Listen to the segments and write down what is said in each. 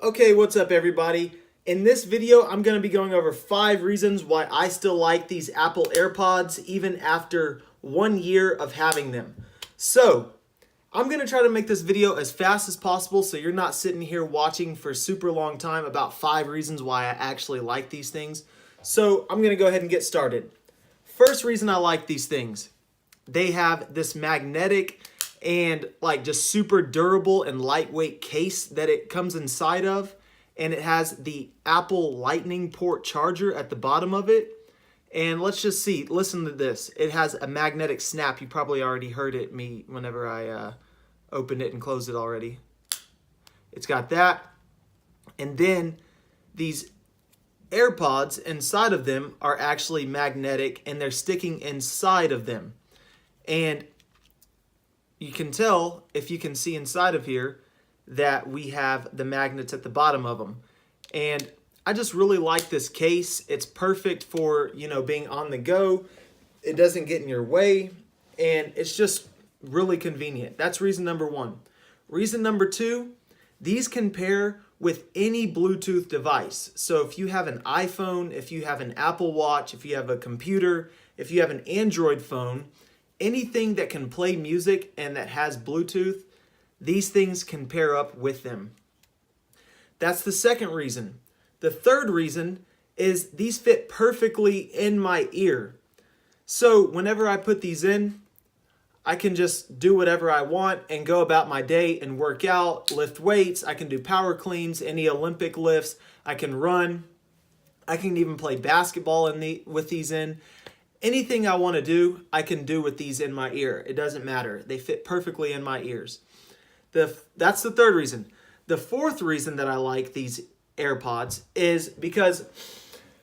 Okay, what's up everybody? In this video, I'm going to be going over 5 reasons why I still like these Apple AirPods even after 1 year of having them. So, I'm going to try to make this video as fast as possible so you're not sitting here watching for a super long time about 5 reasons why I actually like these things. So, I'm going to go ahead and get started. First reason I like these things, they have this magnetic and like just super durable and lightweight case that it comes inside of, and it has the Apple Lightning port charger at the bottom of it. And let's just see, listen to this. It has a magnetic snap. You probably already heard it me whenever I opened it and closed it already. It's got that. And then these AirPods inside of them are actually magnetic and they're sticking inside of them. And you can tell, if you can see inside of here, that we have the magnets at the bottom of them. And I just really like this case. It's perfect for, being on the go. It doesn't get in your way, and it's just really convenient. That's reason number 1. Reason number 2, these can pair with any Bluetooth device. So if you have an iPhone, if you have an Apple Watch, if you have a computer, if you have an Android phone, anything that can play music and that has Bluetooth, these things can pair up with them. That's the second reason. The third reason is these fit perfectly in my ear. So whenever I put these in, I can just do whatever I want and go about my day and work out, lift weights. I can do power cleans, any Olympic lifts. I can run. I can even play basketball with these in. Anything I want to do, I can do with these in my ear. It doesn't matter. They fit perfectly in my ears. That's the third reason. The fourth reason that I like these AirPods is because,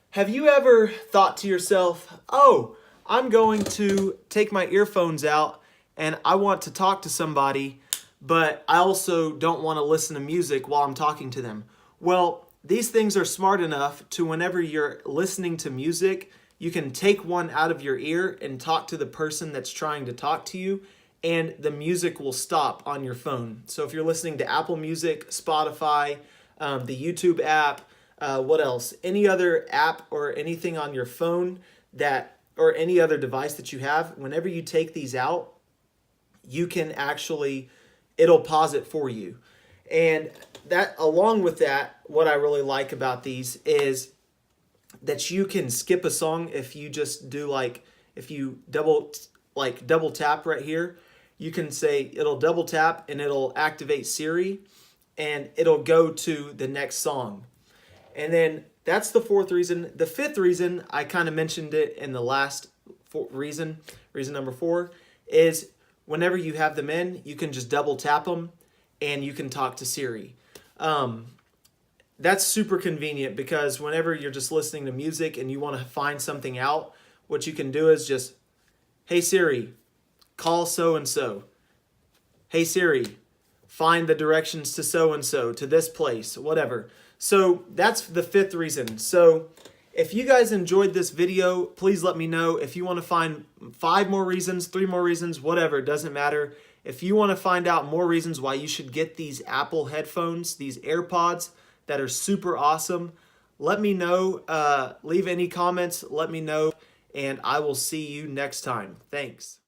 have you ever thought to yourself, oh, I'm going to take my earphones out and I want to talk to somebody, but I also don't want to listen to music while I'm talking to them. Well, these things are smart enough to, whenever you're listening to music, you can take one out of your ear and talk to the person that's trying to talk to you, and the music will stop on your phone. So if you're listening to Apple Music, Spotify, the YouTube app, what else? Any other app or anything on your phone or any other device that you have, whenever you take these out, you can actually, it'll pause it for you. And that, along with that, what I really like about these is that you can skip a song if you just do if you double tap right here. You can say, it'll double tap and it'll activate Siri and it'll go to the next song. And then that's the fourth reason. The fifth reason, I kind of mentioned it in the last reason number 4, is whenever you have them in, you can just double tap them and you can talk to Siri. That's super convenient because whenever you're just listening to music and you want to find something out, what you can do is just, hey Siri, call so-and-so. Hey Siri, find the directions to so-and-so, to this place, whatever. So that's the fifth reason. So if you guys enjoyed this video, please let me know. If you want to find 5 more reasons, 3 more reasons, whatever, it doesn't matter. If you want to find out more reasons why you should get these Apple headphones, these AirPods that are super awesome, let me know. Leave any comments, let me know, and I will see you next time. Thanks.